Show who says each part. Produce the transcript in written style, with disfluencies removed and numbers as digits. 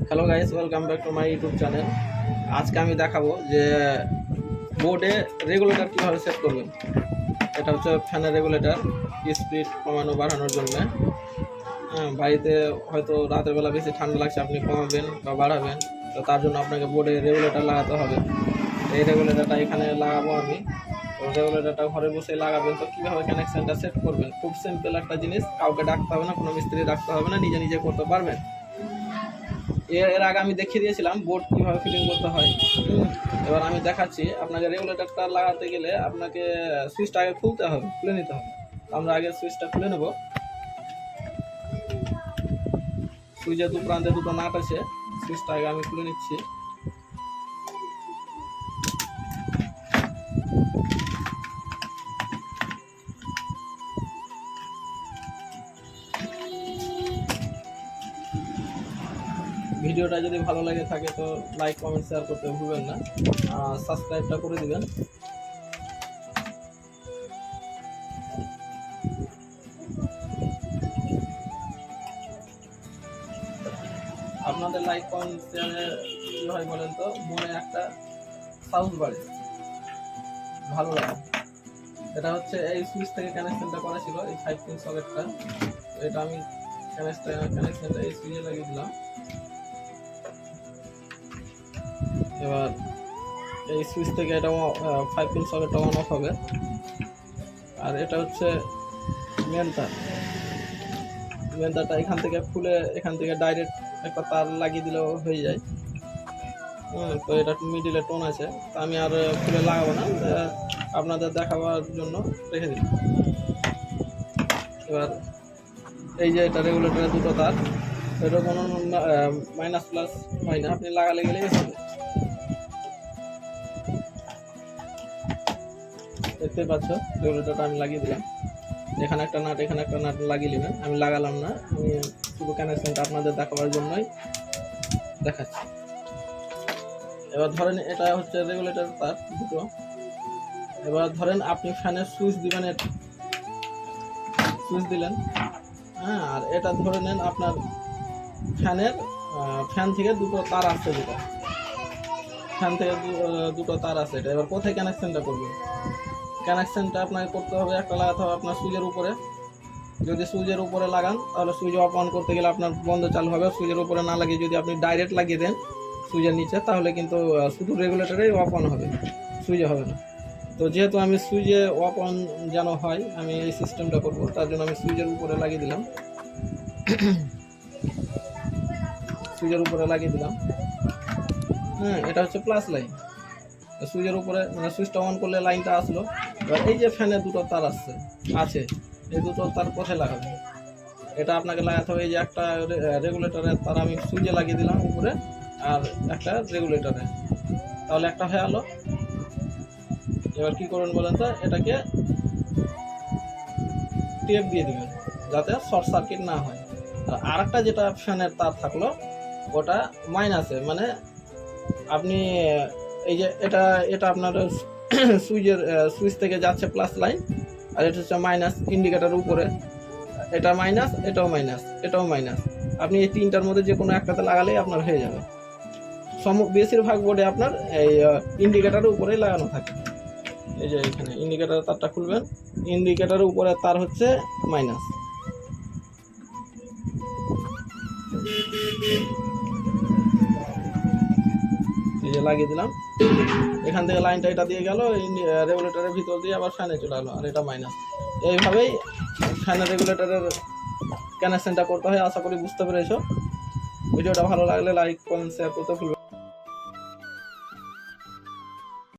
Speaker 1: Hello guys, welcome back to my YouTube channel. আজকে আমি দেখাবো যে বোর্ডে রেগুলেটর কীভাবে সেট করবেন। এটা হচ্ছে ফ্যানের রেগুলেটর, স্পিড কমানো বাড়ানোর জন্য। বাড়িতে হয়তো রাতের বেলা বেশি ঠান্ডা লাগছে, আপনি কমাবেন বা বাড়াবেন, তো তার জন্য আপনাকে বোর্ডে রেগুলেটর লাগাতে হবে। এই রেগুলেটরটা এখানে লাগাবো আমি। তো রেগুলেটরটা ঘরে বসে লাগাবেন। তো কীভাবে কানেকশানটা সেট করবেন, খুব সিম্পল একটা জিনিস, কাউকে ডাকতে হবে না, কোনো মিস্ত্রি ডাকতে হবে না, নিজে নিজে করতে পারবেন। এর আগে আমি দেখিয়ে দিয়েছিলাম বোর্ড কীভাবে ফিটিং করতে হয়। এবার আমি দেখাচ্ছি। আপনাকে রেগুলেটরটা লাগাতে গেলে আপনাকে সুইচটা আগে খুলে নিতে হবে। আমরা আগে সুইচটা খুলে নেব। সুইচের দু প্রান্তে দুটো নাট আছে, সুইচটা আগে আমি খুলে নিচ্ছি। ভিডিওটা যদি ভালো লাগে থাকে তো লাইক কমেন্ট শেয়ার করতে ভুলবেন না, সাবস্ক্রাইবটা করে দিবেন। আপনাদের লাইক কমেন্ট শেয়ারে কী হয় বলেন তো, মনে একটা সাউন্ড বাড়ে, ভালো লাগে। এটা হচ্ছে এই সুইচ থেকে কানেকশনটা করা ছিল, এই 5 পিন সকেটটা। এটা আমি কানেকশনটা এই সুইচে লাগিয়ে দিলাম। এবার এই সুইচ থেকে এটা 5 পিন সকেটটা অন অফ হবে। আর এটা হচ্ছে মেন তারটা এখান থেকে খুলে এখান থেকে ডাইরেক্ট একটা তার লাগিয়ে দিলেও হয়ে যায়। তো এটা মিডিলে টোন আছে, তো আমি আর খুলে লাগাবো না, আপনাদের দেখাবার জন্য রেখে দিই। এবার এই যে এটা রেগুলেটরের দুটো তার, এটা কোনো মাইনাস প্লাস হয় না, আপনি লাগালে গেলেই হবে। দেখতে পাচ্ছ রেগুলেটরটা আমি লাগিয়ে দিলাম। এখানে একটা নাট লাগিয়ে নেবেন। আমি লাগালাম না, আমি শুধু কানেকশনটা আপনাদের দেখাবার জন্যই দেখাচ্ছি। এবার ধরেন এটা হচ্ছে রেগুলেটর তার দুটো। এবার ধরেন আপনি ফ্যানের সুইচ দিলেন, আর এটা ধরে নেন আপনার ফ্যান থেকে দুটো তার আসছে, দুটো তার আছে। এটা এবার কোথায় কানেকশনটা করবেন? কানেকশনটা আপনাকে করতে হবে, একটা লাগাতে হবে আপনার সুইচের উপরে। যদি সুইচের উপরে লাগান তাহলে সুইচ অফ অন করতে গেলে আপনার বন্ধ চালু হবে। সুইচের উপরে না লাগিয়ে যদি আপনি ডাইরেক্ট লাগিয়ে দেন সুইচের নিচে, তাহলে কিন্তু শুধু রেগুলেটরেই অফ অন হবে, সুইচে হবে না। তো যেহেতু আমি সুইচে অফ অন যেন হয়, আমি এই সিস্টেমটা করব, তার জন্য আমি সুইচের উপরে লাগিয়ে দিলাম। এটা হচ্ছে প্লাস লাইন। সুইচের উপরে মানে সুইচটা অন করলে লাইনটা আসলো। এবার এই যে ফ্যানের দুটো তার আছে, এই দুটো তার কোথায় লাগাবে? এটা আপনাকে লাগাতে হবে। এই যে একটা রেগুলেটরের তার আমি সুইচে লাগিয়ে দিলাম উপরে, আর একটা রেগুলেটরে, তাহলে একটা হয়ে গেলো। এবার কি করবেন বলেন তো, এটাকে টেপ দিয়ে দিবেন যাতে শর্ট সার্কিট না হয়। আর একটা যেটা ফ্যানের তার থাকলো ওটা মাইনাসে, মানে আপনি এই যে এটা আপনার সুইচ থেকে যাচ্ছে প্লাস লাইন, আর এটা হচ্ছে মাইনাস ইন্ডিকেটার উপরে। এটা মাইনাস, এটাও মাইনাস। আপনি এই তিনটার মধ্যে যে কোনো একটাতে লাগালেই আপনার হয়ে যাবে। বেশিরভাগ বোর্ডে আপনার এই ইন্ডিকেটারের উপরেই লাগানো থাকে। এই যে এখানে ইন্ডিকেটারের তারটা খুলবেন, ইন্ডিকেটারের উপরে তার হচ্ছে মাইনাস। এই যে লাগিয়ে দিলাম, এখান থেকে লাইনটা এটা দিয়ে গেল রেগুলেটরের ভিতর দিয়ে, আবার ফ্যানে চলে গেলো, আর এটা মাইনাস। এইভাবেই ফ্যানের রেগুলেটরের কানেকশনটা করতে হয়। আশা করি বুঝতে পেরেছো। ভিডিওটা ভালো লাগলে লাইক কমেন্ট শেয়ার করতে ভুলবেন না।